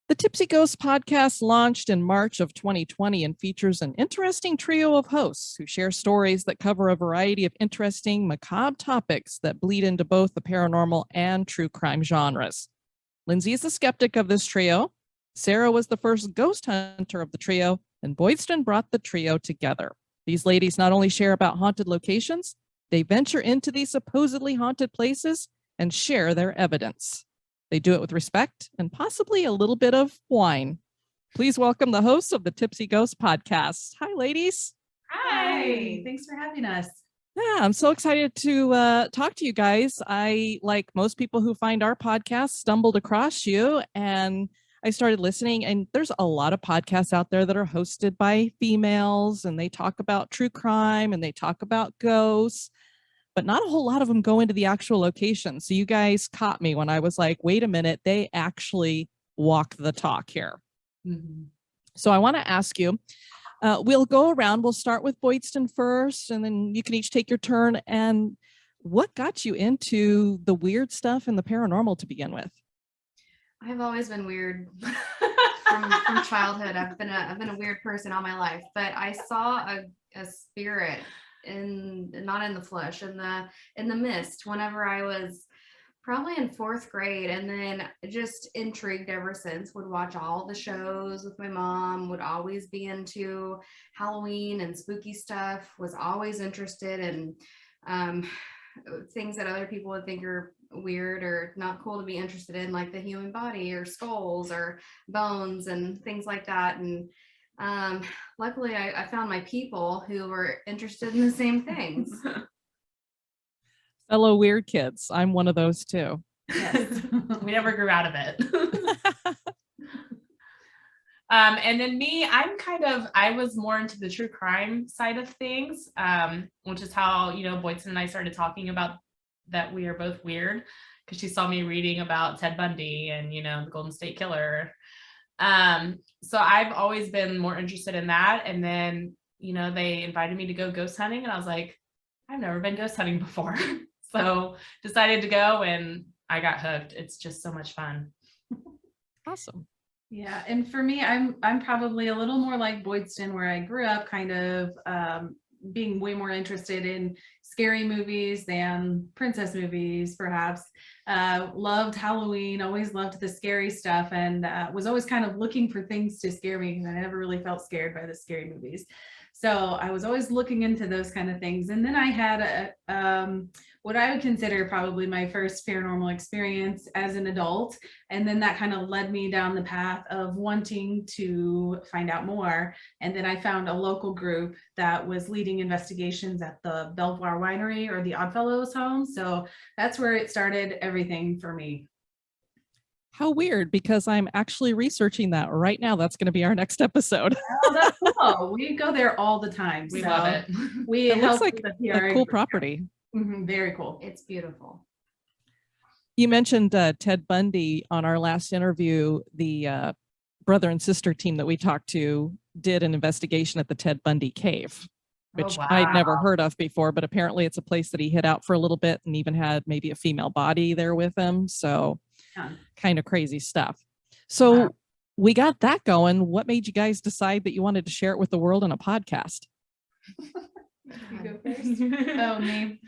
The Tipsy Ghost podcast launched in March of 2020 and features an interesting trio of hosts who share stories that cover a variety of interesting, macabre topics that bleed into both the paranormal and true crime genres. Lindsay is the skeptic of this trio. Sarah was the first ghost hunter of the trio, and Boydston brought the trio together. These ladies not only share about haunted locations, they venture into these supposedly haunted places and share their evidence. They do it with respect and possibly a little bit of wine. Please welcome the hosts of the Tipsy Ghost podcast. Hi, ladies. Hi. Thanks for having us. Yeah, I'm so excited to talk to you guys. I, like most people who find our podcast, stumbled across you and I started listening. And there's a lot of podcasts out there that are hosted by females and they talk about true crime and they talk about ghosts, but not a whole lot of them go into the actual location. So you guys caught me when I was like, wait a minute, they actually walk the talk here. Mm-hmm. So I want to ask you, we'll go around. We'll start with Boydston first, and then you can each take your turn. And what got you into the weird stuff and the paranormal to begin with? I've always been weird from childhood. I've been a weird person all my life, but I saw a spirit not in the flesh, in the mist whenever I was probably in 4th grade, and then just intrigued ever since. Would watch all the shows with my mom, would always be into Halloween and spooky stuff, was always interested in things that other people would think are weird or not cool to be interested in, like the human body or skulls or bones and things like that. And luckily I found my people who were interested in the same things. Fellow weird kids. I'm one of those too. Yes. We never grew out of it. And then me, I was more into the true crime side of things, which is how, Boydston and I started talking about that we are both weird, because she saw me reading about Ted Bundy and, the Golden State Killer. So I've always been more interested in that. And then, they invited me to go ghost hunting and I was like, I've never been ghost hunting before. So decided to go and I got hooked. It's just so much fun. Awesome. Yeah. And for me, I'm probably a little more like Boydston, where I grew up kind of being way more interested in scary movies than princess movies, perhaps. Loved Halloween, always loved the scary stuff, and was always kind of looking for things to scare me because I never really felt scared by the scary movies. So I was always looking into those kind of things. And then I had what I would consider probably my first paranormal experience as an adult. And then that kind of led me down the path of wanting to find out more. And then I found a local group that was leading investigations at the Belvoir Winery or the Oddfellows home. So that's where it started everything for me. How weird, because I'm actually researching that right now. That's going to be our next episode. Oh, that's cool. We go there all the time. We love it. It looks like a cool property. Mm-hmm, very cool. It's beautiful. You mentioned Ted Bundy on our last interview. The brother and sister team that we talked to did an investigation at the Ted Bundy cave, which I'd never heard of before, but apparently it's a place that he hid out for a little bit and even had maybe a female body there with him. So kind of crazy stuff. So we got that going. What made you guys decide that you wanted to share it with the world in a podcast? You go first. Oh, me.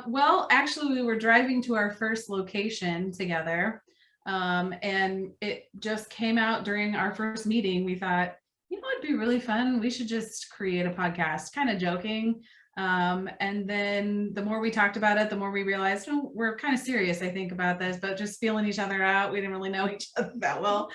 Well, actually, we were driving to our first location together, and it just came out during our first meeting. We thought, it'd be really fun. We should just create a podcast, kind of joking. And then the more we talked about it, the more we realized, we're kind of serious, I think, about this, but just feeling each other out. We didn't really know each other that well.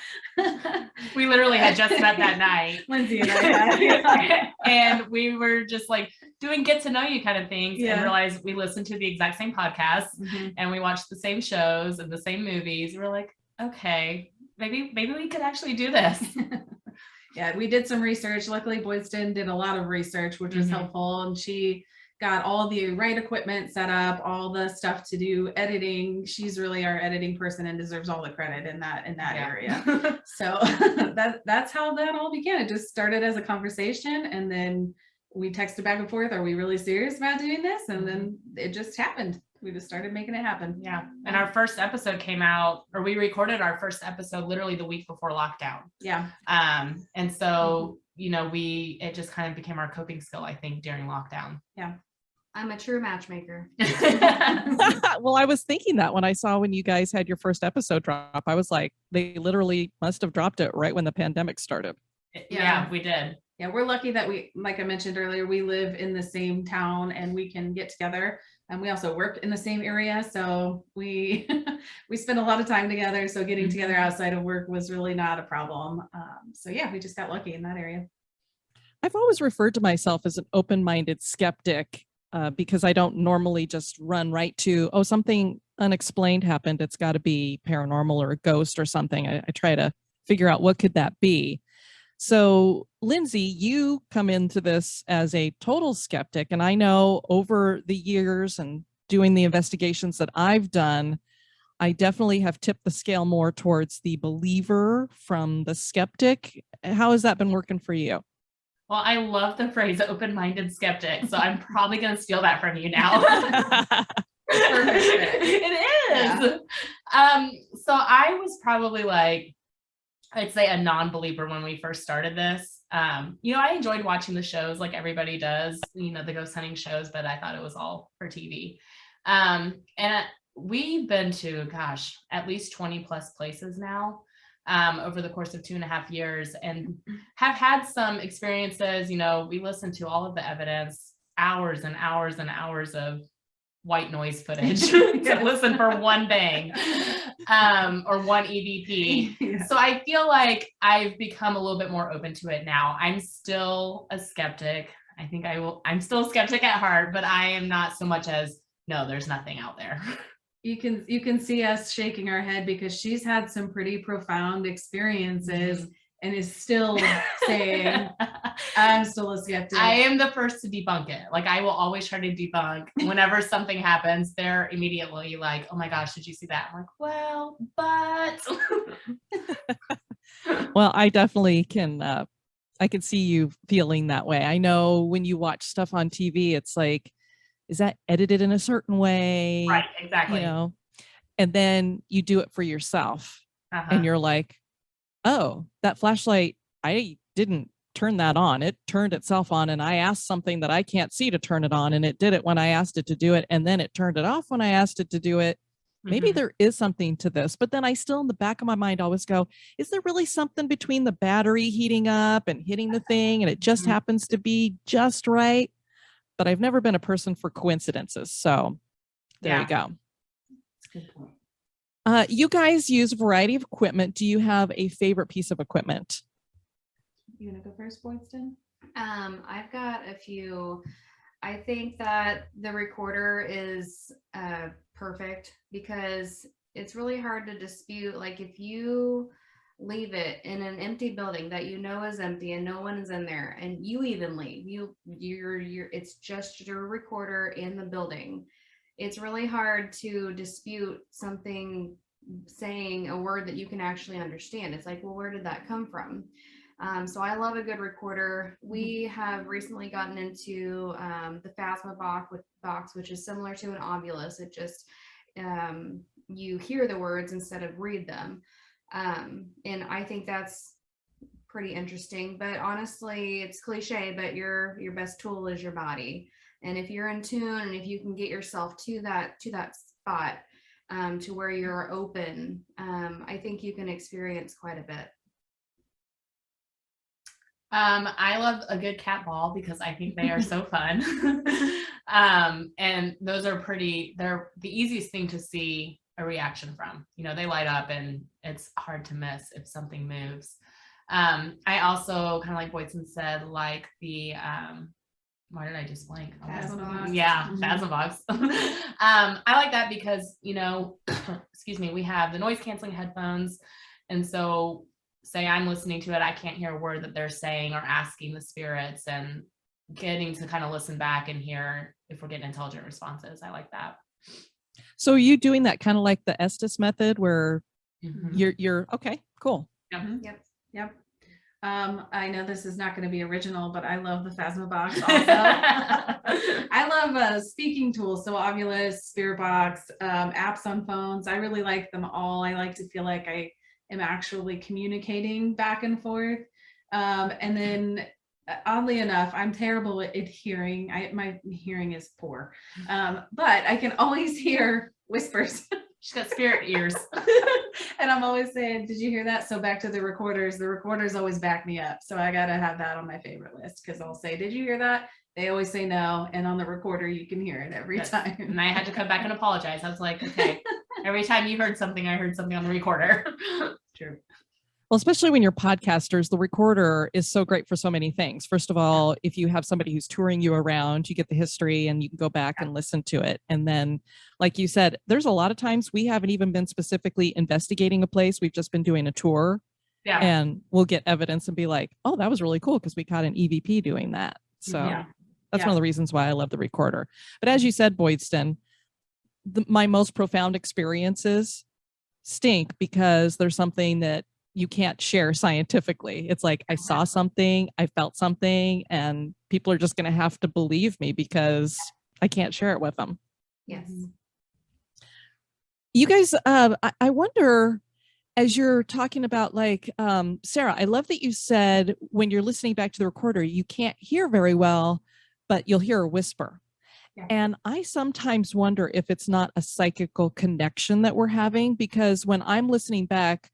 We literally had just met that night. Lindsay and I and we were just like doing get to know you kind of things, and realized we listened to the exact same podcasts, and we watched the same shows and the same movies. We're like, okay, maybe we could actually do this. Yeah, we did some research. Luckily, Boydston did a lot of research, which was helpful. And she got all the right equipment set up, all the stuff to do editing. She's really our editing person and deserves all the credit in that area. So that's how that all began. It just started as a conversation, and then we texted back and forth. Are we really serious about doing this? And then it just happened. we just started making it happen. Yeah. And our first episode came out, or we recorded our first episode literally the week before lockdown. Yeah. And so, it just kind of became our coping skill, I think, during lockdown. Yeah. I'm a true matchmaker. Well, I was thinking that when you guys had your first episode drop, I was like, they literally must have dropped it right when the pandemic started. Yeah, we did. Yeah, we're lucky that we, like I mentioned earlier, we live in the same town and we can get together. And we also work in the same area. So we we spend a lot of time together. So getting together outside of work was really not a problem. So yeah, we just got lucky in that area. I've always referred to myself as an open-minded skeptic because I don't normally just run right to, oh, something unexplained happened. It's got to be paranormal or a ghost or something. I try to figure out what could that be. So, Lindsay, you come into this as a total skeptic. And I know over the years and doing the investigations that I've done, I definitely have tipped the scale more towards the believer from the skeptic. How has that been working for you? Well, I love the phrase open-minded skeptic. So I'm probably going to steal that from you now. It is. Yeah. So I was probably like, I'd say a non-believer when we first started this. I enjoyed watching the shows like everybody does, the ghost hunting shows, but I thought it was all for TV. And we've been to, at least 20 plus places now over the course of 2.5 years and have had some experiences. We listened to all of the evidence, hours and hours and hours of white noise footage to listen for one bang or one EVP. Yeah. So I feel like I've become a little bit more open to it now. I'm still a skeptic. I think I'm still a skeptic at heart, but I am not so much as, no, there's nothing out there. You can see us shaking our head because she's had some pretty profound experiences and is still saying, I'm still a skeptic. I am the first to debunk it. Like I will always try to debunk whenever something happens. They're immediately like, oh my gosh, did you see that? I'm like, well, but. Well, I definitely can. I can see you feeling that way. I know when you watch stuff on TV, it's like, is that edited in a certain way? Right, exactly. And then you do it for yourself and you're like, oh, that flashlight, I didn't turn that on. It turned itself on and I asked something that I can't see to turn it on and it did it when I asked it to do it. And then it turned it off when I asked it to do it. Maybe there is something to this, but then I still in the back of my mind always go, is there really something between the battery heating up and hitting the thing and it just happens to be just right? But I've never been a person for coincidences. So there you go. That's a good point. You guys use a variety of equipment. Do you have a favorite piece of equipment? You want to go first, Boydston? I've got a few. I think that the recorder is perfect because it's really hard to dispute. Like if you leave it in an empty building that is empty and no one is in there and you even leave, it's just your recorder in the building. It's really hard to dispute something saying a word that you can actually understand. It's like, well, where did that come from? So I love a good recorder. We have recently gotten into the Phasma box, which is similar to an Ovilus. It just, you hear the words instead of read them. And I think that's pretty interesting, but honestly, it's cliche, but your best tool is your body. And if you're in tune and if you can get yourself to that spot, to where you're open, I think you can experience quite a bit. I love a good cat ball because I think they are so fun. And those are they're the easiest thing to see a reaction from. They light up and it's hard to miss if something moves. I also kind of like Boydson said, like the why did I just blank? Yeah, Phasma box. I like that because excuse me, we have the noise canceling headphones, and so say I'm listening to it, I can't hear a word that they're saying or asking the spirits, and getting to kind of listen back and hear if we're getting intelligent responses. I like that. So are you doing that kind of like the Estes method where you're okay, cool. Yep. Yep. I know this is not going to be original, but I love the Phasma box also. I love speaking tools, so Ovilus, Spirit Box, apps on phones. I really like them all. I like to feel like I am actually communicating back and forth. And then oddly enough, I'm terrible at hearing. My hearing is poor, but I can always hear whispers. She's got spirit ears. And I'm always saying, did you hear that? So back to the recorders always back me up. So I got to have that on my favorite list, because I'll say, did you hear that? They always say no. And on the recorder, you can hear it every time. And I had to come back and apologize. I was like, okay, every time you heard something, I heard something on the recorder. True. Well, especially when you're podcasters, the recorder is so great for so many things. First of all, if you have somebody who's touring you around, you get the history and you can go back and listen to it. And then, like you said, there's a lot of times we haven't even been specifically investigating a place. We've just been doing a tour. Yeah. And we'll get evidence and be like, oh, that was really cool because we caught an EVP doing that. So that's one of the reasons why I love the recorder. But as you said, Boydston, my most profound experiences stink because there's something that you can't share scientifically. It's like, I saw something, I felt something, and people are just going to have to believe me because I can't share it with them. Yes. You guys, I wonder, as you're talking about, like, Sarah, I love that you said when you're listening back to the recorder, you can't hear very well, but you'll hear a whisper. Yeah. And I sometimes wonder if it's not a psychical connection that we're having, because when I'm listening back,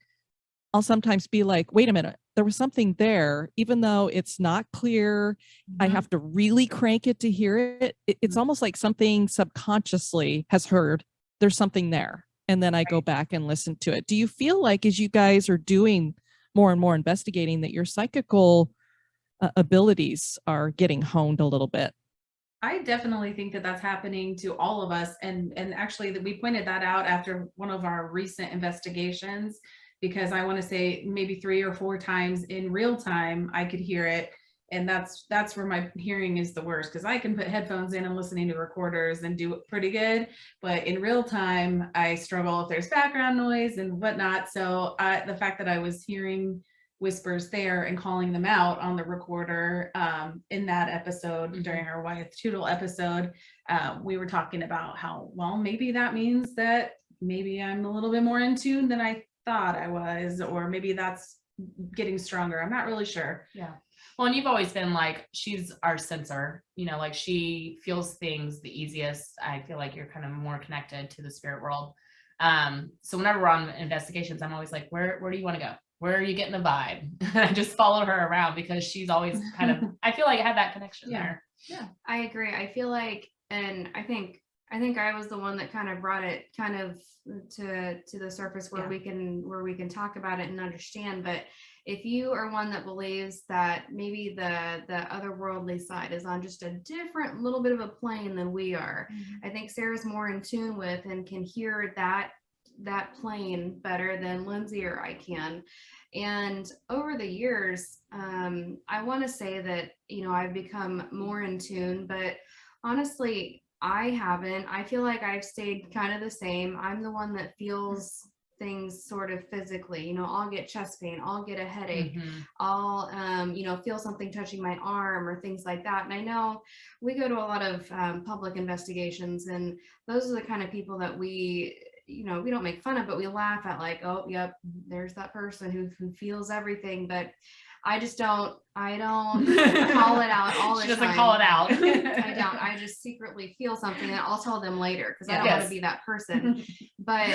I'll sometimes be like, wait a minute, there was something there, even though it's not clear. I have to really crank it to hear it. It's almost like something subconsciously has heard there's something there. And then I go back and listen to it. Do you feel like as you guys are doing more and more investigating that your psychical abilities are getting honed a little bit? I definitely think that that's happening to all of us. And actually that we pointed that out after one of our recent investigations, because I want to say maybe 3 or 4 times in real time, I could hear it. And that's where my hearing is the worst, because I can put headphones in and listening to recorders and do it pretty good. But in real time, I struggle if there's background noise and whatnot. So the fact that I was hearing whispers there and calling them out on the recorder in that episode, during our Wyeth Tootle episode, we were talking about how, well, maybe that means that maybe I'm a little bit more in tune than I thought I was, or maybe that's getting stronger. I'm not really sure. Yeah. Well, and you've always been like, she's our sensor, you know, like she feels things the easiest. I feel like you're kind of more connected to the spirit world. So whenever we're on investigations, I'm always like, where do you want to go? Where are you getting the vibe? I just follow her around because she's always kind of, I feel like I had that connection there. Yeah, I agree. I feel like, and I think I was the one that kind of brought it kind of to the surface where we can talk about it and understand. But if you are one that believes that maybe the otherworldly side is on just a different little bit of a plane than we are, I think Sarah's more in tune with and can hear that plane better than Lindsay or I can. And over the years, I want to say that, you know, I've become more in tune, but honestly, I haven't. I feel like I've stayed kind of the same. I'm the one that feels things sort of physically. You know, I'll get chest pain, I'll get a headache, I'll you know, feel something touching my arm or things like that. And I know we go to a lot of public investigations, and those are the kind of people that we, you know, we don't make fun of, but we laugh at, like, oh, yep, there's that person who feels everything. But I don't call it out all the time. She doesn't call it out. I don't. I just secretly feel something and I'll tell them later because I don't want to be that person. But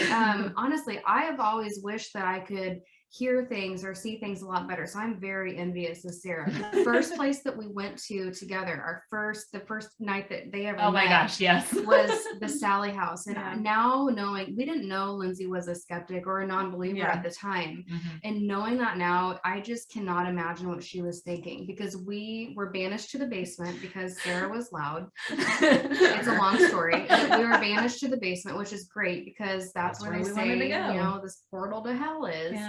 honestly, I have always wished that I could hear things or see things a lot better. So I'm very envious of Sarah. The first place that we went to together, the first night that they ever met, oh my gosh, yes, was the Sally house. And now knowing, we didn't know Lindsay was a skeptic or a non-believer at the time. And knowing that now, I just cannot imagine what she was thinking, because we were banished to the basement because Sarah was loud. It's a long story. We were banished to the basement, which is great because that's where they say, you know, this portal to hell is.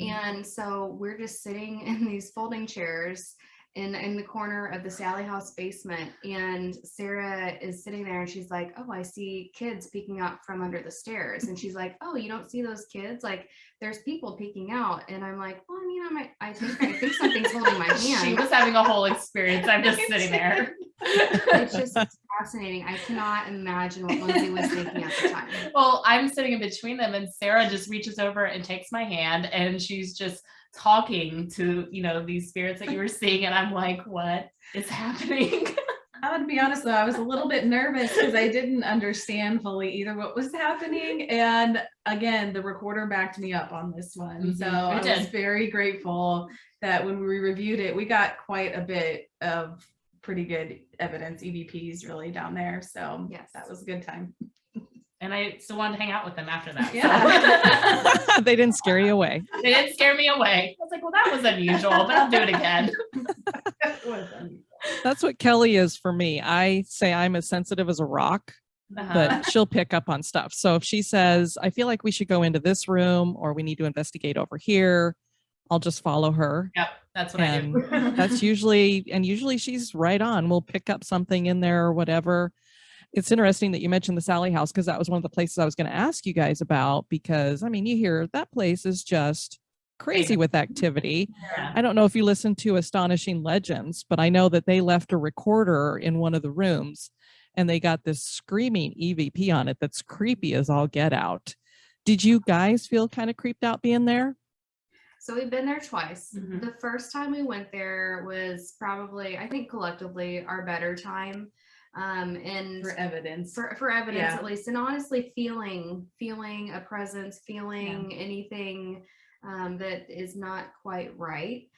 And so we're just sitting in these folding chairs in the corner of the Sally house basement, and Sarah is sitting there and she's like, oh, I see kids peeking out from under the stairs. And she's like, oh, you don't see those kids? Like, there's people peeking out. And I'm like, well, I mean, I think something's holding my hand. She was having a whole experience. I'm just sitting there. It's just fascinating. I cannot imagine what Lindsay was thinking at the time. Well, I'm sitting in between them, and Sarah just reaches over and takes my hand, and she's just talking to, these spirits that you were seeing. And I'm like, what is happening? I would be honest though, I was a little bit nervous because I didn't understand fully either what was happening. And again, the recorder backed me up on this one. So I was very grateful that when we reviewed it, we got quite a bit of pretty good evidence, EVPs really down there. So yes, that was a good time. And I still wanted to hang out with them after that. Yeah. So. They didn't scare you away. They didn't scare me away. I was like, well, that was unusual, but I'll do it again. That's what Kelly is for me. I say I'm as sensitive as a rock, but she'll pick up on stuff. So if she says, I feel like we should go into this room or we need to investigate over here, I'll just follow her. Yep, that's what I do. That's usually she's right on. We'll pick up something in there or whatever. It's interesting that you mentioned the Sally house, because that was one of the places I was going to ask you guys about, because I mean, you hear that place is just crazy with activity. Yeah. I don't know if you listened to Astonishing Legends, but I know that they left a recorder in one of the rooms and they got this screaming EVP on it that's creepy as all get out. Did you guys feel kind of creeped out being there? So we've been there twice. Mhm. The first time we went there was probably, I think collectively, our better time. And For evidence. for evidence, Yeah. at least, and honestly feeling a presence, feeling anything that is not quite right.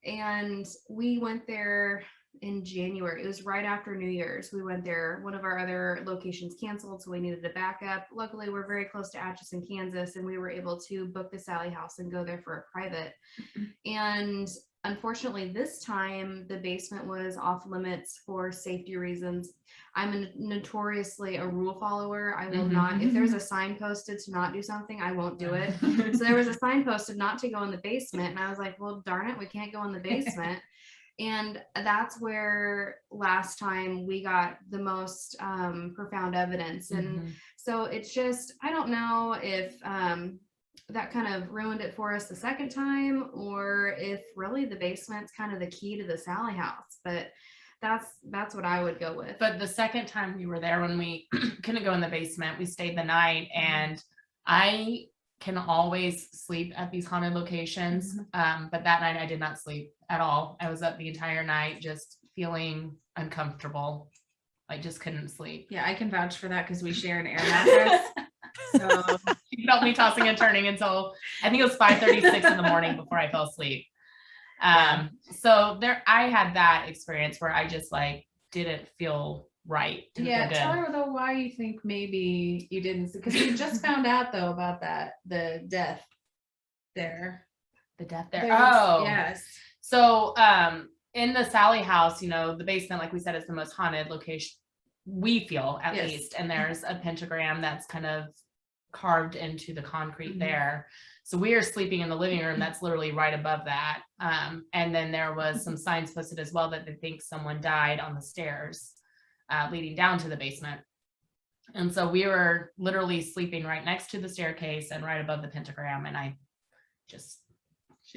And we went there in January. It was right after New Year's. We went there. One of our other locations canceled, so we needed to back up. Luckily, we're very close to Atchison, Kansas, and we were able to book the Sally house and go there for a private. And unfortunately, this time the basement was off limits for safety reasons. I'm notoriously a rule follower. I will not, if there's a sign posted to not do something, I won't do it. So there was a sign posted not to go in the basement, and I was like, well, darn it, we can't go in the basement. And that's where last time we got the most profound evidence. And so it's just, I don't know if that kind of ruined it for us the second time, or if really the basement's kind of the key to the Sally house. But that's what I would go with. But the second time we were there, when we couldn't go in the basement, we stayed the night, and I can always sleep at these haunted locations. But that night I did not sleep at all. I was up the entire night just feeling uncomfortable. I just couldn't sleep. Yeah, I can vouch for that because we share an air mattress. So She felt me tossing and turning until I think it was 5:36 in the morning before I fell asleep. So there, I had that experience where I just like didn't feel right. yeah, tell her though why you think maybe you didn't, because you just found out though about the death there. The death there. There was- Oh, yes. So in the Sally house, the basement, like we said, is the most haunted location, we feel at Yes. least. And there's a pentagram that's kind of carved into the concrete there. So we are sleeping in the living room that's literally right above that. And then there was some signs posted as well that they think someone died on the stairs leading down to the basement. And so we were literally sleeping right next to the staircase and right above the pentagram. And I just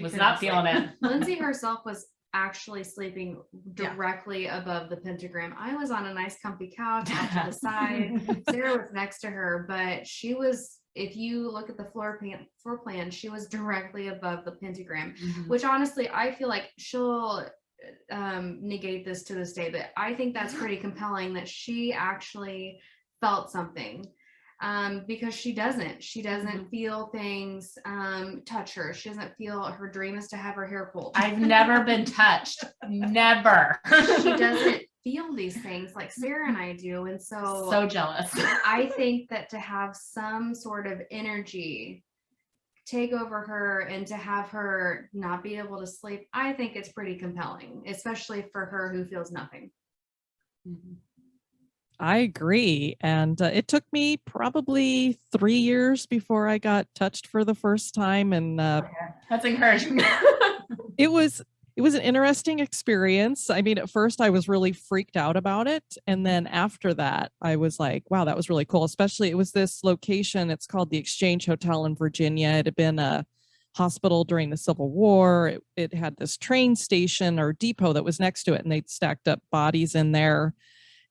was not feeling it. Lindsay herself was actually sleeping directly above the pentagram. I was on a nice comfy couch off to the side. Sarah was next to her, but she was, if you look at the floor plan, she was directly above the pentagram, which honestly, I feel like she'll negate this to this day, but I think that's pretty compelling that she actually felt something. Because she doesn't feel things touch her. She doesn't feel, her dream is to have her hair pulled. I've never been touched. Never. She doesn't feel these things like Sarah and I do. And so jealous. I think that to have some sort of energy take over her and to have her not be able to sleep, I think it's pretty compelling, especially for her who feels nothing. I agree. And it took me probably 3 years before I got touched for the first time. And That's encouraging. it was it was an interesting experience. I mean, at first I was really freaked out about it. And then after that, I was like, wow, that was really cool. Especially it was this location. It's called the Exchange Hotel in Virginia. It had been a hospital during the Civil War. It had this train station or depot that was next to it, and they'd stacked up bodies in there.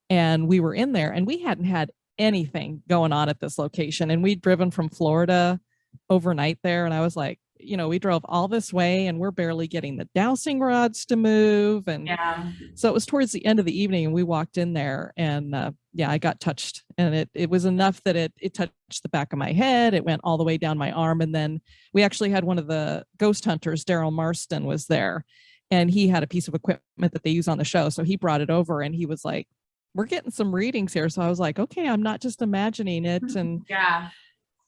And we were in there and we hadn't had anything going on at this location. And we'd driven from Florida overnight there. And I was like, we drove all this way and we're barely getting the dowsing rods to move. And Yeah. so it was towards the end of the evening and we walked in there and I got touched, and it was enough that it touched the back of my head. It went all the way down my arm. And then we actually had one of the ghost hunters, Daryl Marston, was there, and he had a piece of equipment that they use on the show. So he brought it over and he was like, we're getting some readings here. So I was like, okay, I'm not just imagining it. And Yeah.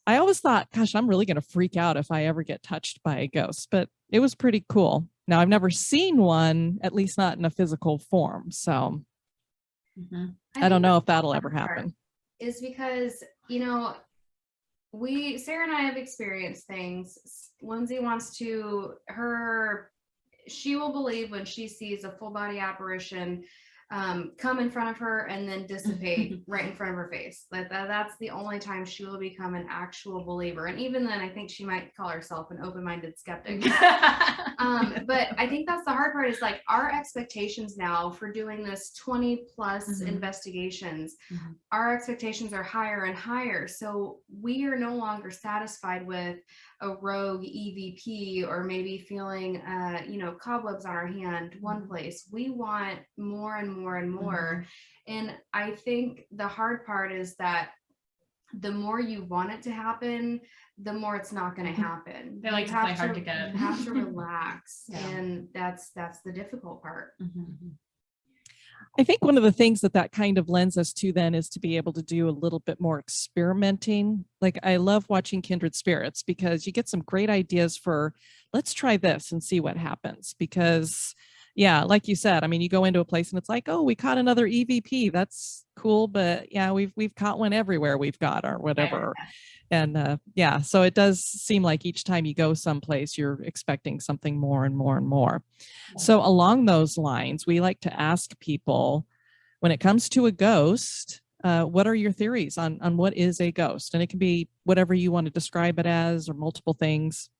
I always thought, gosh, I'm really going to freak out if I ever get touched by a ghost, but it was pretty cool. Now, I've never seen one, at least not in a physical form. So I don't know if that'll ever happen. Is because, Sarah and I have experienced things. Lindsay she will believe when she sees a full body apparition come in front of her and then dissipate right in front of her face. That's the only time she will become an actual believer. And even then, I think she might call herself an open-minded skeptic. But I think that's the hard part, is like our expectations now for doing this 20 plus investigations, our expectations are higher and higher. So we are no longer satisfied with a rogue EVP or maybe feeling cobwebs on our hand one place. We want more and more and more. And I think the hard part is that the more you want it to happen, the more it's not going to happen. They like to play hard to get. You have to relax. And that's the difficult part. I think one of the things that kind of lends us to then is to be able to do a little bit more experimenting. Like, I love watching Kindred Spirits because you get some great ideas for, let's try this and see what happens. Because yeah, like you said, I mean, you go into a place and it's like, oh, we caught another EVP. That's cool. But yeah, we've caught one everywhere we've got or whatever. And so it does seem like each time you go someplace, you're expecting something more and more and more. So along those lines, we like to ask people, when it comes to a ghost, what are your theories on what is a ghost? And it can be whatever you want to describe it as, or multiple things.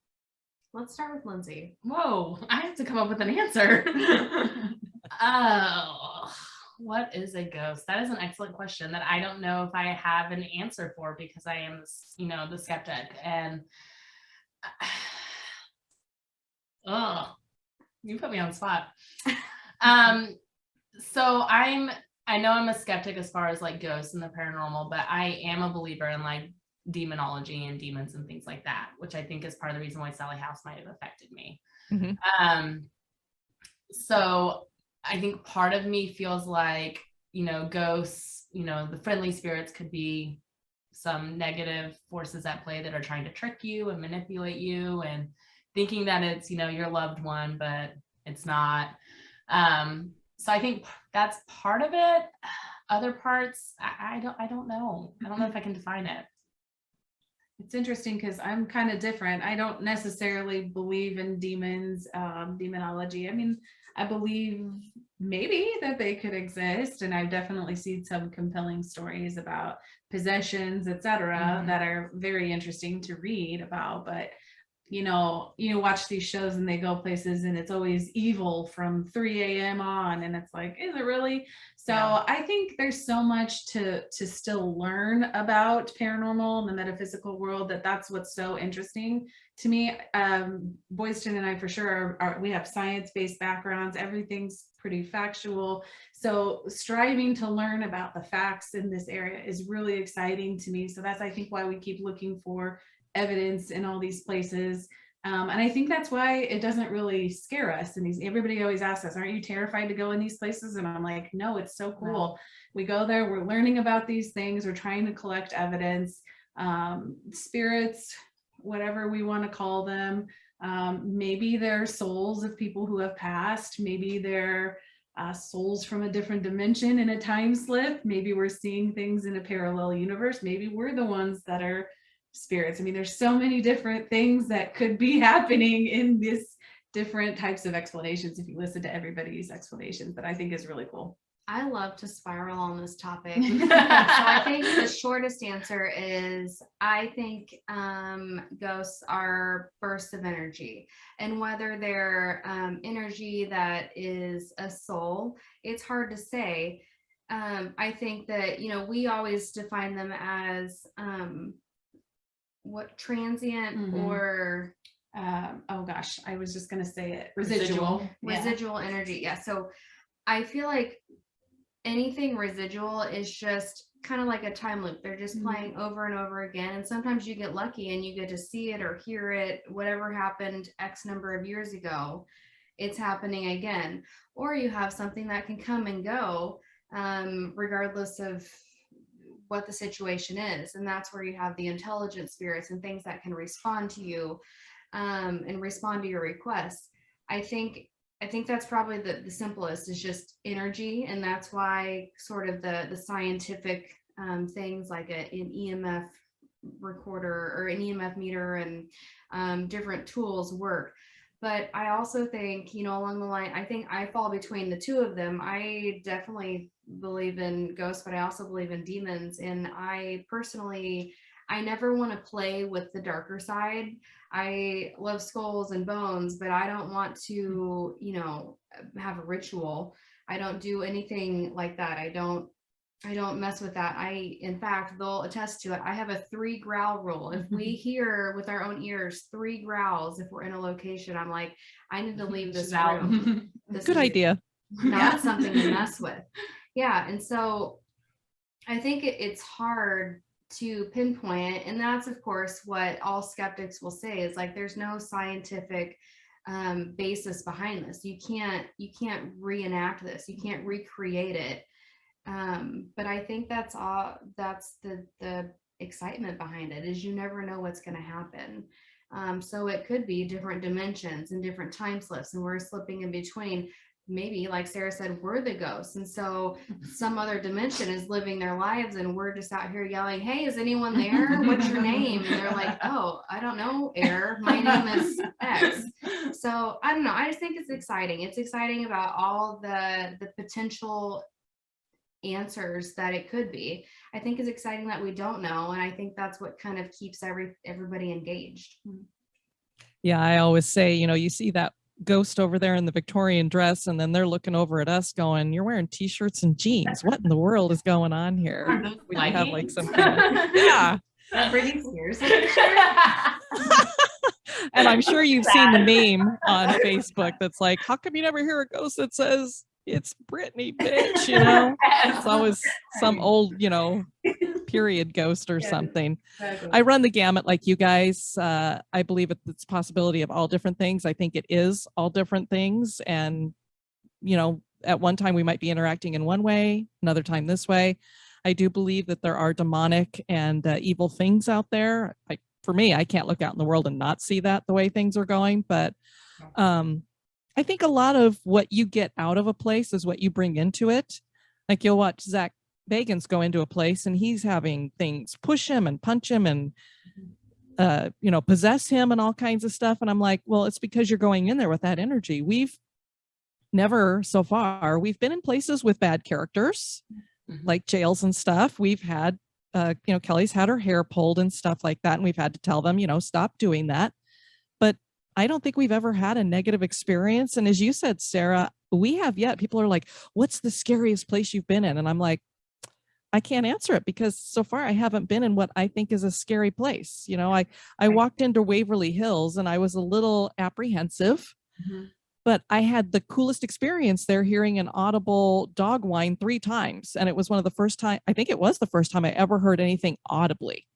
Let's start with Lindsay. Whoa, I have to come up with an answer. What is a ghost? That is an excellent question that I don't know if I have an answer for, because I am, the skeptic. And you put me on the spot. So I know I'm a skeptic as far as like ghosts and the paranormal, but I am a believer in like demonology and demons and things like that, which I think is part of the reason why Sally House might have affected me. So I think part of me feels like, ghosts, the friendly spirits could be some negative forces at play that are trying to trick you and manipulate you and thinking that it's, your loved one, but it's not. So I think that's part of it. Other parts, I don't know. I don't know if I can define it. It's interesting because I'm kind of different. I don't necessarily believe in demons, demonology. I mean, I believe maybe that they could exist, and I've definitely seen some compelling stories about possessions, etc., that are very interesting to read about. But you watch these shows and they go places and it's always evil from 3 a.m. on, and it's like, is it really? So I think there's so much to still learn about paranormal and the metaphysical world, that's what's so interesting to me. Boyston and I for sure we have science-based backgrounds. Everything's pretty factual. So striving to learn about the facts in this area is really exciting to me. So that's, I think, why we keep looking for evidence in all these places. And I think that's why it doesn't really scare us. And everybody always asks us, aren't you terrified to go in these places? And I'm like, no, it's so cool. No. We go there, we're learning about these things, we're trying to collect evidence, spirits, whatever we want to call them. Maybe they're souls of people who have passed. Maybe they're souls from a different dimension in a time slip. Maybe we're seeing things in a parallel universe. Maybe we're the ones that are spirits. I mean, there's so many different things that could be happening in this different types of explanations if you listen to everybody's explanations, that I think is really cool. I love to spiral on this topic. So I think the shortest answer is I think ghosts are bursts of energy, and whether they're energy that is a soul, it's hard to say. I think that, you know, we always define them as what, transient or oh gosh, I was just going to say it. Residual energy. Yeah. So I feel like anything residual is just kind of like a time loop. They're just playing over and over again. And sometimes you get lucky and you get to see it or hear it, whatever happened X number of years ago, it's happening again. Or you have something that can come and go, regardless of what the situation is. And that's where you have the intelligent spirits and things that can respond to you, and respond to your requests. I think that's probably the simplest, is just energy. And that's why sort of the scientific things like an EMF recorder or an EMF meter and different tools work. But I also think, you know, along the line, I think I fall between the two of them. I definitely believe in ghosts, but I also believe in demons. And I personally, I never want to play with the darker side. I love skulls and bones, but I don't want to, you know, have a ritual. I don't do anything like that. I don't mess with that. In fact, they'll attest to it. I have a 3 growl rule. If we hear with our own ears 3 growls, if we're in a location, I'm like, I need to leave this room. Good idea. Not something to mess with. Yeah. And so I think it's hard to pinpoint it. And that's, of course, what all skeptics will say is like, there's no scientific basis behind this. You can't reenact this. You can't recreate it. But I think that's the excitement behind it, is you never know what's going to happen. So it could be different dimensions and different time slips, and we're slipping in between. Maybe, like Sarah said, we're the ghosts, and so some other dimension is living their lives, and we're just out here yelling, "Hey, is anyone there? What's your name?" And they're like, "Oh, I don't know, Air. My name is X." So I don't know. I just think it's exciting. It's exciting about all the potential answers that it could be. I think it's exciting that we don't know, and I think that's what kind of keeps everybody engaged. Yeah, I always say, you know, you see that ghost over there in the Victorian dress, and then they're looking over at us going, "You're wearing t-shirts and jeans. What in the world is going on here?" We have like some kind of, yeah. Britney Spears. And I'm sure you've seen the meme on Facebook that's like, "How come you never hear a ghost that says it's Britney, bitch?" You know, it's always some old, you know, period ghost or something. Exactly. I run the gamut like you guys. I believe it's a possibility of all different things. I think it is all different things. And, you know, at one time we might be interacting in one way, another time this way. I do believe that there are demonic and evil things out there. For me, I can't look out in the world and not see that the way things are going. But I think a lot of what you get out of a place is what you bring into it. Like you'll watch Zach Bagans go into a place and he's having things push him and punch him and, you know, possess him and all kinds of stuff. And I'm like, well, it's because you're going in there with that energy. We've never so far, we've been in places with bad characters, like jails and stuff. We've had, you know, Kelly's had her hair pulled and stuff like that. And we've had to tell them, you know, stop doing that. But I don't think we've ever had a negative experience. And as you said, Sarah, we have yet. People are like, "What's the scariest place you've been in?" And I'm like, I can't answer it because so far I haven't been in what I think is a scary place. You know, I walked into Waverly Hills and I was a little apprehensive, but I had the coolest experience there, hearing an audible dog whine 3 times. And it was one of the first time, I think it was the first time I ever heard anything audibly.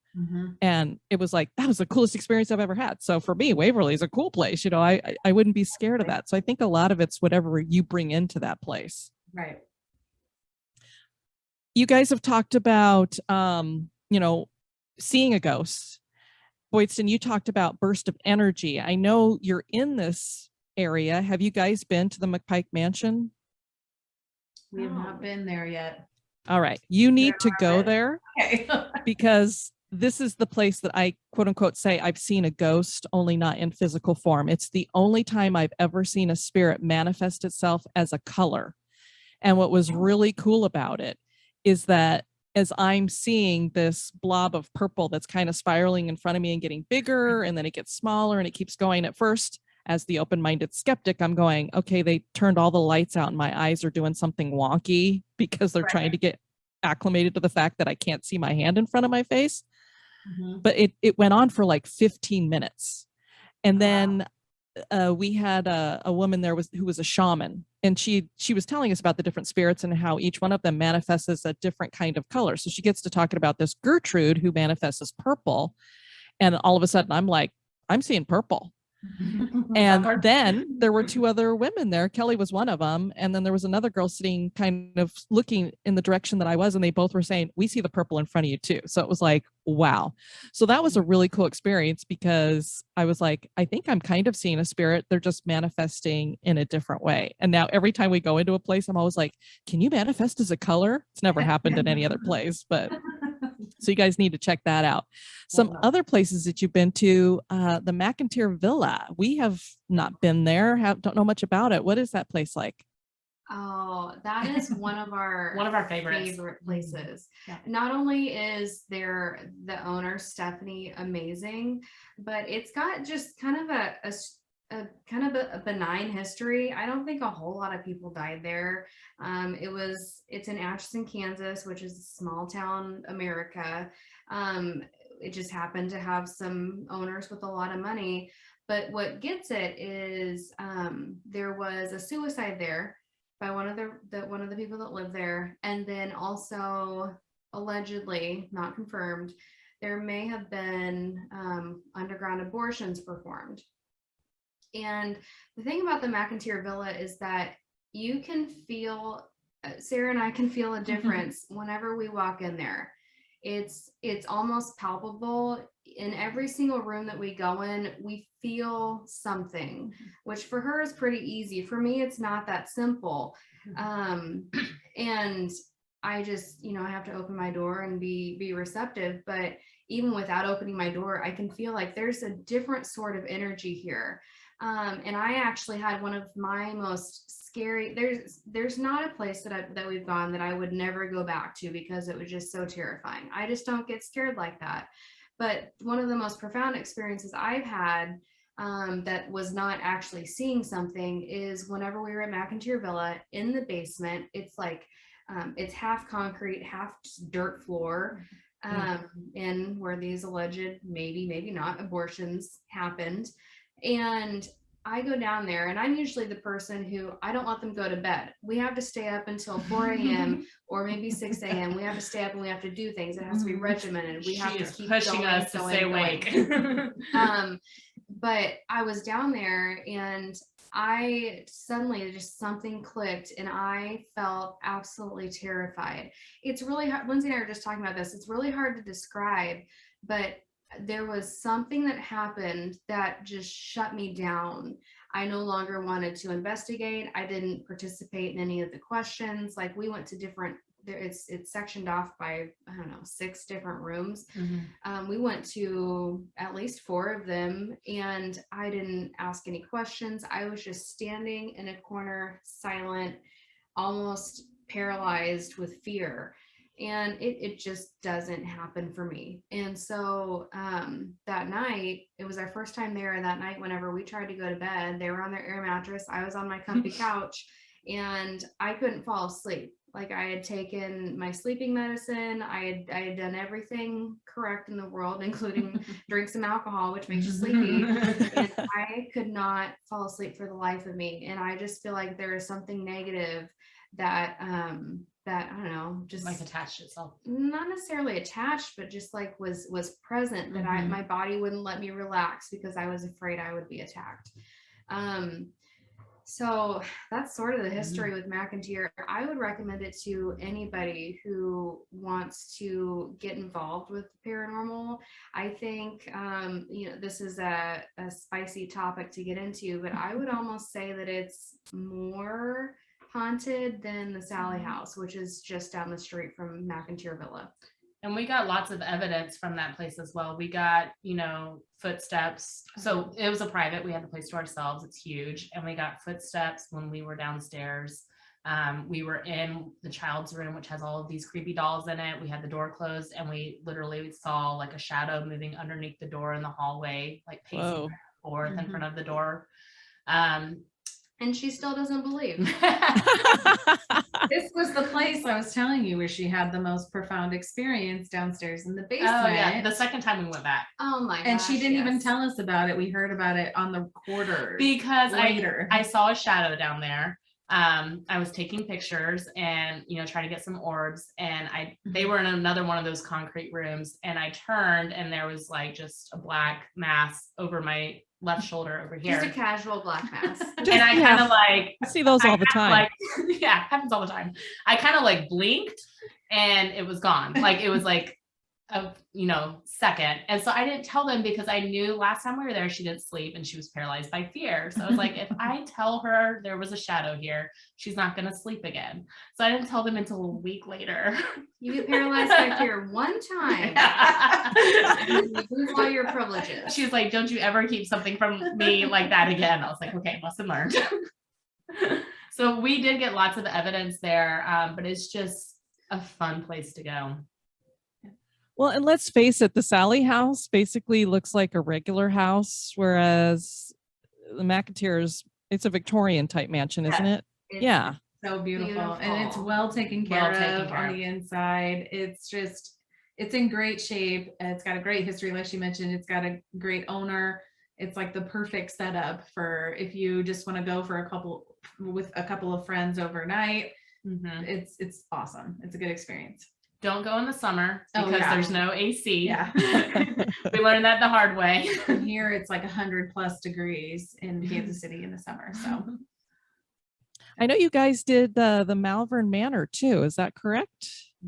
And it was like, that was the coolest experience I've ever had. So for me, Waverly is a cool place. You know, I wouldn't be scared of that. So I think a lot of it's whatever you bring into that place. Right. You guys have talked about, you know, seeing a ghost. Boydston, you talked about burst of energy. I know you're in this area. Have you guys been to the McPike Mansion? We have not been there yet. All right. You need to go there Okay. because this is the place that I quote unquote say I've seen a ghost, only not in physical form. It's the only time I've ever seen a spirit manifest itself as a color. And what was really cool about it is that as I'm seeing this blob of purple that's kind of spiraling in front of me and getting bigger, and then it gets smaller and it keeps going at first, as the open-minded skeptic, I'm going, okay, they turned all the lights out and my eyes are doing something wonky because they're trying to get acclimated to the fact that I can't see my hand in front of my face. But it went on for like 15 minutes. And then we had a woman there who was a shaman, and she was telling us about the different spirits and how each one of them manifests as a different kind of color. So she gets to talking about this Gertrude who manifests as purple. And all of a sudden I'm like, I'm seeing purple. And then there were two other women there. Kelly was one of them. And then there was another girl sitting kind of looking in the direction that I was. And they both were saying, we see the purple in front of you too. So it was like, wow. So that was a really cool experience because I was like, I think I'm kind of seeing a spirit. They're just manifesting in a different way. And now every time we go into a place, I'm always like, can you manifest as a color? It's never happened in any other place, but so you guys need to check that out. Some other places that you've been to, the McIntyre Villa. We have not been there. Don't know much about it. What is that place like? Oh, that is one of our favorites. favorite places. Yeah. Not only is the owner Stephanie amazing, but it's got just kind of a benign history. I don't think a whole lot of people died there. It's in Atchison, Kansas, which is a small town America. It just happened to have some owners with a lot of money. But what gets it is there was a suicide there by one of the people that live there, and then also allegedly, not confirmed, there may have been underground abortions performed. And the thing about the McIntyre Villa is that you can feel, Sarah and I can feel a difference whenever we walk in there. It's almost palpable. In every single room that we go in, we feel something, which for her is pretty easy. For me, it's not that simple. And I just, I have to open my door and be receptive. But even without opening my door, I can feel like there's a different sort of energy here. And I actually had one of my most scary, there's not a place that we've gone that I would never go back to because it was just so terrifying. I just don't get scared like that. But one of the most profound experiences I've had that was not actually seeing something is whenever we were at McIntyre Villa in the basement. It's like, it's half concrete, half dirt floor, in where these alleged, maybe not, abortions happened. And I go down there, and I'm usually the person who, I don't let them go to bed. We have to stay up until 4 a.m. or maybe 6 a.m. We have to stay up and we have to do things. It has to be regimented. We have to keep pushing us to stay awake. But I was down there, and I suddenly just something clicked, and I felt absolutely terrified. It's really hard. Lindsay and I were just talking about this. It's really hard to describe, but there was something that happened that just shut me down. I no longer wanted to investigate. I didn't participate in any of the questions. Like, we went to different, it's sectioned off by, I don't know, 6 different rooms. We went to at least 4 of them, and I didn't ask any questions. I was just standing in a corner, silent, almost paralyzed with fear. And it just doesn't happen for me. And so that night, it was our first time there. And that night, whenever we tried to go to bed, they were on their air mattress. I was on my comfy couch, and I couldn't fall asleep. Like, I had taken my sleeping medicine. I had done everything correct in the world, including drink some alcohol, which makes you sleepy. And I could not fall asleep for the life of me. And I just feel like there is something negative that I don't know, just like attached itself, not necessarily attached, but just like was present, that my body wouldn't let me relax because I was afraid I would be attacked. So that's sort of the history with McIntyre. I would recommend it to anybody who wants to get involved with paranormal. I think, this is a spicy topic to get into, but I would almost say that it's more haunted than the Sally House, which is just down the street from McIntyre Villa. And we got lots of evidence from that place as well. We got, footsteps. So it was a private, we had the place to ourselves. It's huge. And we got footsteps when we were downstairs. We were in the child's room, which has all of these creepy dolls in it. We had the door closed and we literally saw like a shadow moving underneath the door in the hallway, like pacing Whoa. back and forth in front of the door. And she still doesn't believe. This was the place I was telling you where she had the most profound experience downstairs in the basement. Oh yeah, the second time we went back. Oh my gosh. And she didn't even tell us about it. We heard about it on the recorder. Because later. I saw a shadow down there. I was taking pictures and trying to get some orbs, and they were in another one of those concrete rooms, and I turned and there was like just a black mass over my left shoulder over here. Just a casual black mass. And I kind of like I see those all the time. Yeah, happens all the time. I kind of like blinked and it was gone. Like it was like a second. And so I didn't tell them because I knew last time we were there she didn't sleep and she was paralyzed by fear. So I was like, if I tell her there was a shadow here, she's not going to sleep again. So I didn't tell them until a week later. You get paralyzed by fear one time. And you lose all your privileges. She's like, don't you ever keep something from me like that again. I was like, okay, lesson learned. So we did get lots of evidence there, but it's just a fun place to go. Well, and let's face it, the Sally house basically looks like a regular house, whereas the McAteers, it's a Victorian type mansion, isn't it? Yeah. So beautiful. And it's Beautiful. well taken care of on the inside. It's in great shape. It's got a great history, like she mentioned. It's got a great owner. It's like the perfect setup for if you just want to go for a couple of friends overnight. Mm-hmm. It's awesome. It's a good experience. Don't go in the summer because there's no AC. Yeah. We learned that the hard way. And here it's like 100+ degrees in Kansas City in the summer. So I know you guys did the Malvern Manor too. Is that correct?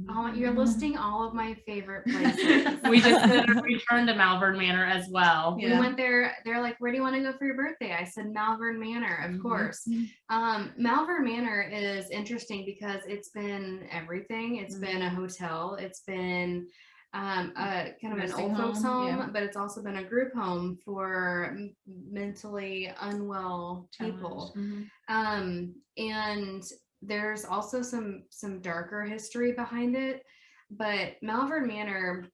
Oh, you're listing all of my favorite places. We just did a return to Malvern Manor as well. We went there. They're like, where do you want to go for your birthday? I said Malvern Manor, of course. Malvern Manor is interesting because it's been everything. It's been a hotel. It's been a kind of an old folks home, but it's also been a group home for mentally unwell people. And there's also some darker history behind it, but Malvern Manor,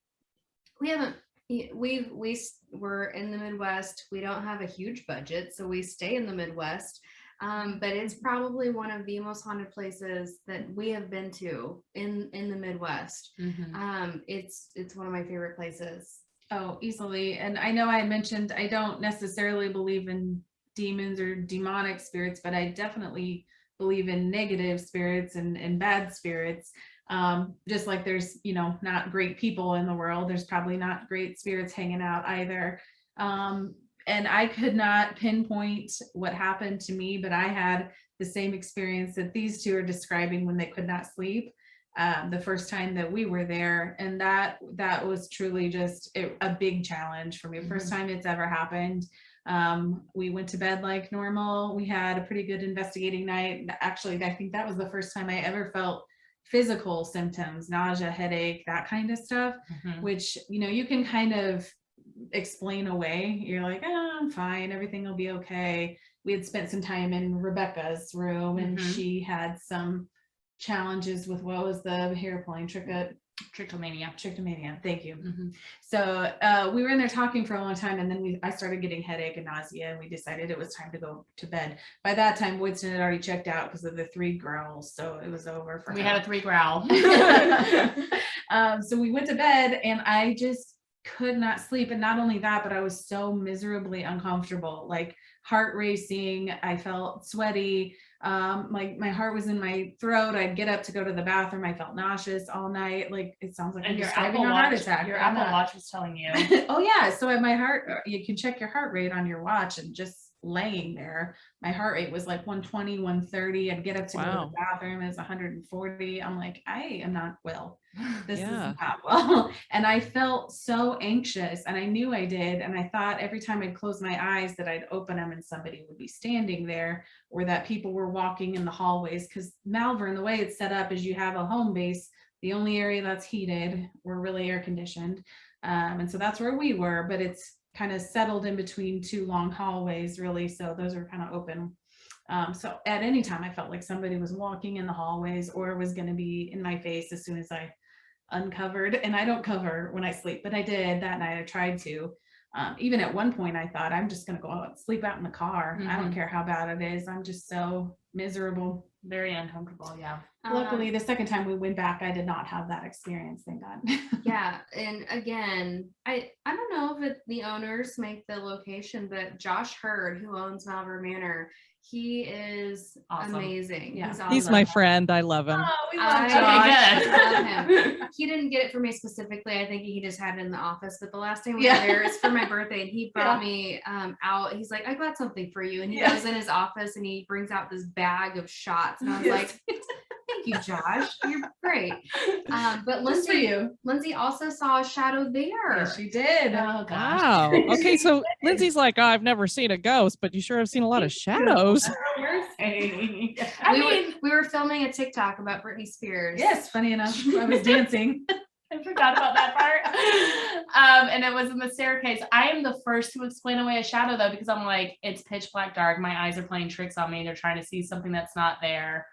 we're in the Midwest. We don't have a huge budget, so we stay in the Midwest. But it's probably one of the most haunted places that we have been to in the Midwest. It's one of my favorite places. Oh, easily. And I know I mentioned I don't necessarily believe in demons or demonic spirits, but I definitely believe in negative spirits and bad spirits. Just like there's, not great people in the world, there's probably not great spirits hanging out either. And I could not pinpoint what happened to me, but I had the same experience that these two are describing when they could not sleep the first time that we were there. And that was truly just a big challenge for me. First time it's ever happened. We went to bed like normal. We had a pretty good investigating night. Actually, I think that was the first time I ever felt physical symptoms, nausea, headache, that kind of stuff, which, you can kind of explain away. You're like, I'm fine. Everything will be okay. We had spent some time in Rebecca's room and she had some challenges with what was the hair pulling trichomania. Thank you. So we were in there talking for a long time, and then I started getting headache and nausea, and we decided it was time to go to bed. By that time, Woodson had already checked out because of the 3 growls, so it was over for her. We had a 3 growl. So we went to bed, and I just could not sleep. And not only that, but I was so miserably uncomfortable, like heart racing. I felt sweaty. My heart was in my throat. I'd get up to go to the bathroom. I felt nauseous all night. Like it sounds like I'm just having a heart attack. Your Apple Watch was telling you. Oh yeah. So at my heart, you can check your heart rate on your watch, and just laying there, my heart rate was like 120, 130. I'd get up to go to the bathroom. It was 140. I'm like, I am not well. This is not well. And I felt so anxious, and I knew I did. And I thought every time I'd close my eyes that I'd open them and somebody would be standing there, or that people were walking in the hallways. Because Malvern, the way it's set up is you have a home base the only area that's heated. We're really air conditioned. And so that's where we were, but it's kind of settled in between two long hallways, really. So those are kind of open. So at any time I felt like somebody was walking in the hallways or was going to be in my face as soon as I uncovered. And I don't cover when I sleep, but I did that night. I tried to. Even at one point I thought, I'm just going to go out and sleep out in the car. I don't care how bad it is. I'm just so miserable. Very uncomfortable. Yeah. Luckily, the second time we went back, I did not have that experience. Thank God. Yeah, and again, I don't know if the owners make the location, but Josh Hurd, who owns Malvern Manor, he is Awesome. amazing. Yeah. He's awesome. He's my friend. I love him. Oh, we love I Josh. love him. He didn't get it for me specifically. I think he just had it in the office. But the last time we were there, it's for my birthday, and he brought me out. He's like, I got something for you. And he goes in his office and he brings out this bag of shots. And I was like, thank you, Josh. You're great. But Just for you. Lindsay also saw a shadow there. Yes, she did. Oh gosh. Wow. Okay, so Lindsay's like, oh, I've never seen a ghost, but you sure have seen a lot of shadows. We were filming a TikTok about Britney Spears. Yes, funny enough, I was dancing. I forgot about that part. And it was in the staircase. I am the first to explain away a shadow though, because I'm like, it's pitch black dark. My eyes are playing tricks on me. They're trying to see something that's not there.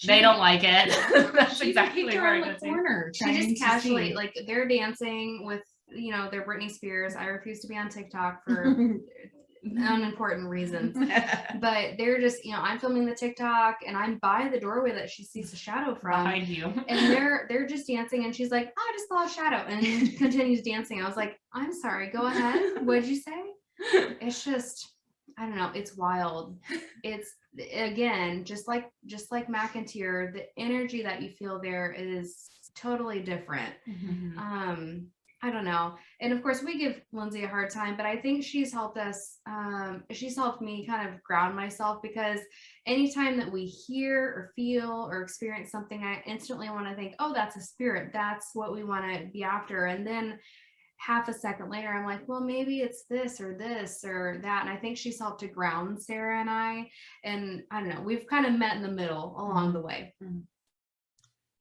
They don't like it. That's exactly where the corner. She just casually, like, they're dancing with, their Britney Spears. I refuse to be on TikTok for unimportant reasons. But they're just, I'm filming the TikTok and I'm by the doorway that she sees the shadow from. behind you. And they're just dancing and she's like, oh, I just saw a shadow, and continues dancing. I was like, I'm sorry, go ahead. What did you say? It's just, I don't know, it's wild. It's, again, just like McIntyre, the energy that you feel there is totally different. I don't know. And of course we give Lindsay a hard time, but I think she's helped us. She's helped me kind of ground myself, because anytime that we hear or feel or experience something, I instantly want to think, oh, that's a spirit. That's what we want to be after. And then half a second later, I'm like, well, maybe it's this or that. And I think she's helped to ground Sarah and I. And I don't know, we've kind of met in the middle along the way.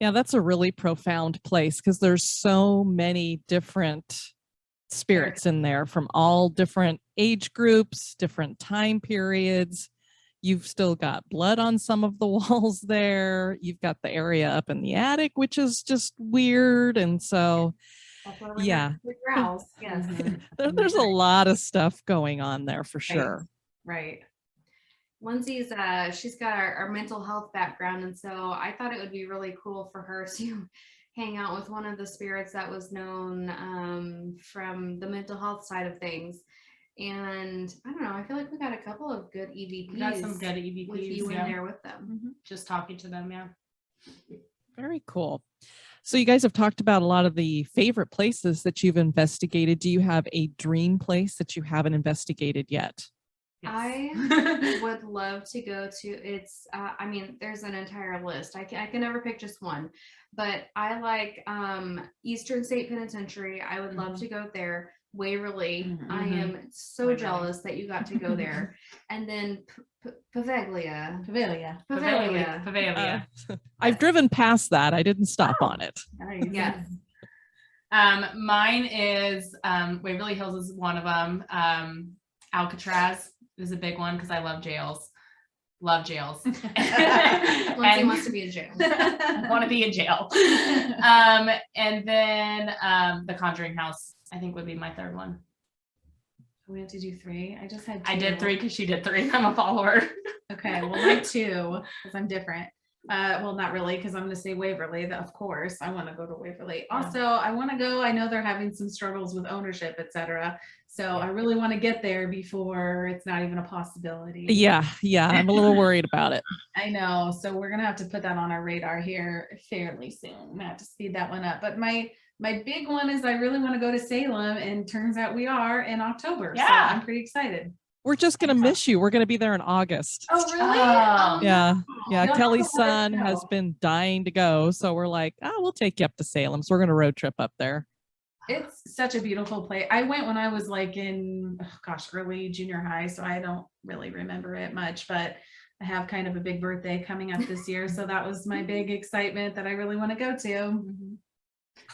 Yeah, that's a really profound place, because there's so many different spirits in there from all different age groups, different time periods. You've still got blood on some of the walls there. You've got the area up in the attic, which is just weird. And so, yeah, Growls. Yes. there's a lot of stuff going on there for sure. Right. Lindsay's she's got our mental health background, and so I thought it would be really cool for her to hang out with one of the spirits that was known from the mental health side of things. And I don't know, I feel like we got a couple of good EVPs. We got some good EVPs with you in there with them. Just talking to them. Yeah. Very cool. So you guys have talked about a lot of the favorite places that you've investigated. Do you have a dream place that you haven't investigated yet? I would love to go to, it's, I mean, there's an entire list. I can never pick just one, but I like Eastern State Penitentiary. I would love to go there. Waverly. I am so jealous that you got to go there. And then Pavaglia. I've driven past that. I didn't stop on it. Nice. Yes. Mine is Waverly Hills is one of them. Alcatraz is a big one because I love jails. Lindsay wants to be in jail. I want to be in jail. And then the Conjuring House, I think, would be my third one. We have to do three. I just had two. I did three because she did three. I'm a follower. Okay, well, my two, because I'm different. Well, not really, because I'm going to say Waverly. Of course, I want to go to Waverly. Also, I want to go. I know they're having some struggles with ownership, etc. So I really want to get there before it's not even a possibility. Yeah, I'm a little worried about it. I know. So we're going to have to put that on our radar here fairly soon. I'm going to have to speed that one up. But my big one is I really want to go to Salem, and turns out we are in October. Yeah. So I'm pretty excited. We're just going to miss you. We're going to be there in August. Oh, really? Yeah. No, Kelly's no, son no. has been dying to go. So we're like, we'll take you up to Salem. So we're going to road trip up there. It's such a beautiful place. I went when I was like in, early junior high. So I don't really remember it much, but I have kind of a big birthday coming up this year, so that was my big excitement that I really want to go to.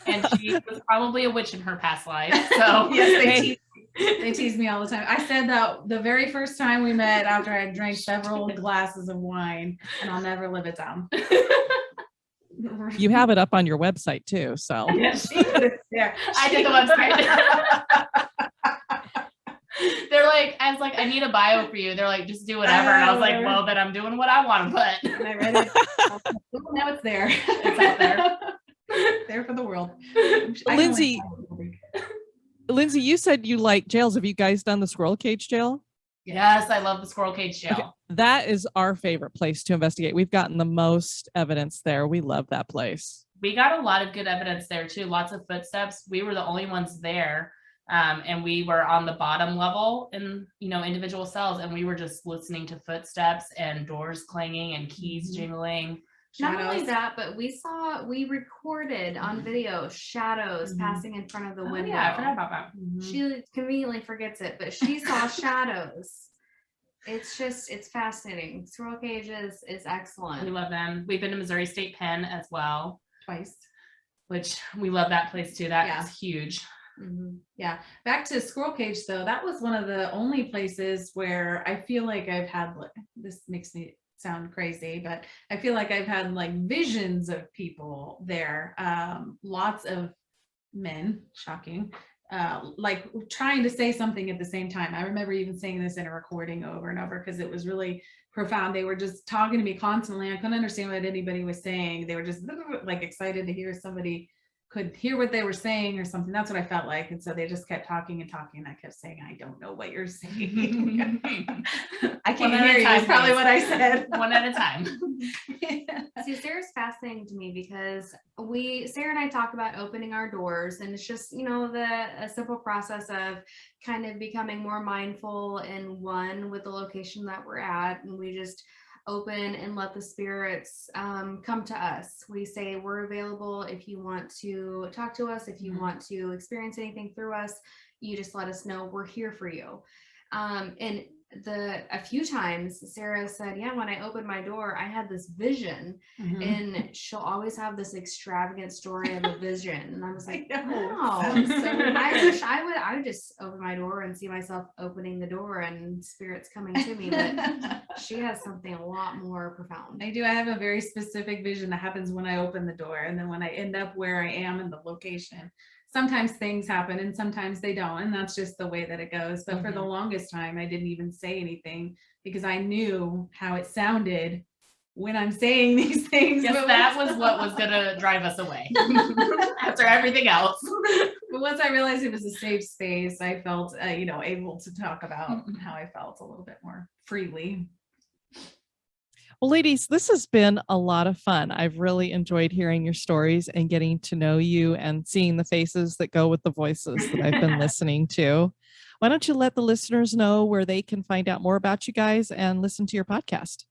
And she was probably a witch in her past life. So Yes, they tease me all the time. I said that the very first time we met after I drank several glasses of wine, and I'll never live it down. You have it up on your website too, so. Yes, Yeah, I did the website. They're like, I was like, I need a bio for you. They're like, just do whatever. And I was like, well, then I'm doing what I want to put. And I read it. Oh, now it's there. It's out there. There for the world. Lindsay, you said you like jails. Have you guys done the squirrel cage jail? Yes, I love the squirrel cage jail. Okay. That is our favorite place to investigate. We've gotten the most evidence there. We love that place. We got a lot of good evidence there too. Lots of footsteps. We were the only ones there. And we were on the bottom level in, individual cells, and we were just listening to footsteps and doors clanging and keys jingling. Not only that, but we recorded on video shadows passing in front of the window. Yeah, I forgot about that. She conveniently forgets it, but she saw shadows. It's fascinating. Squirrel Cage is excellent. We love them. We've been to Missouri State Pen as well. Twice. Which we love that place too. That is huge. Yeah. Back to Squirrel Cage though, that was one of the only places where I feel like I've had, this makes me sound crazy, but I feel like I've had like visions of people there. Lots of men, shocking, like trying to say something at the same time. I remember even saying this in a recording over and over because it was really profound. They were just talking to me constantly. I couldn't understand what anybody was saying. They were just like excited to hear somebody could hear what they were saying or something. That's what I felt like. And so they just kept talking and talking. And I kept saying, I don't know what you're saying. I can't hear you. That's probably what I said. One at a time. See, Sarah's fascinating to me because Sarah and I talk about opening our doors, and it's just, a simple process of kind of becoming more mindful and one with the location that we're at. And we just open and let the spirits come to us. We say we're available if you want to talk to us, if you want to experience anything through us, you just let us know. We're here for you. And a few times Sarah said, yeah, when I opened my door, I had this vision, and she'll always have this extravagant story of a vision. And I was like, wow. I wish I would just open my door and see myself opening the door and spirits coming to me. But she has something a lot more profound. I do. I have a very specific vision that happens when I open the door. And then when I end up where I am in the location, sometimes things happen and sometimes they don't. And that's just the way that it goes. But for the longest time, I didn't even say anything because I knew how it sounded when I'm saying these things. Yes, that was what was going to drive us away after everything else. But once I realized it was a safe space, I felt, able to talk about how I felt a little bit more freely. Well, ladies, this has been a lot of fun. I've really enjoyed hearing your stories and getting to know you and seeing the faces that go with the voices that I've been listening to. Why don't you let the listeners know where they can find out more about you guys and listen to your podcast?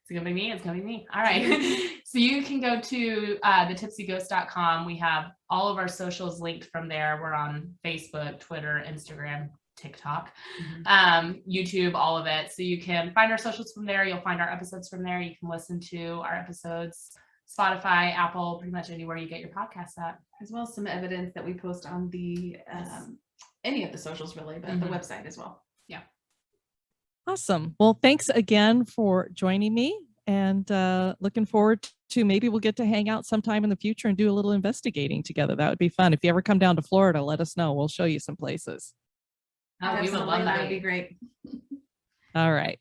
It's going to be me. It's going to be me. All right. So you can go to thetipsyghost.com. We have all of our socials linked from there. We're on Facebook, Twitter, Instagram, TikTok, YouTube, all of it. So you can find our socials from there. You'll find our episodes from there. You can listen to our episodes, Spotify, Apple, pretty much anywhere you get your podcasts at. As well as some evidence that we post on the any of the socials really, but the website as well. Yeah. Awesome. Well, thanks again for joining me, and looking forward to maybe we'll get to hang out sometime in the future and do a little investigating together. That would be fun. If you ever come down to Florida, let us know. We'll show you some places. Oh, we would love that. That would be great. All right.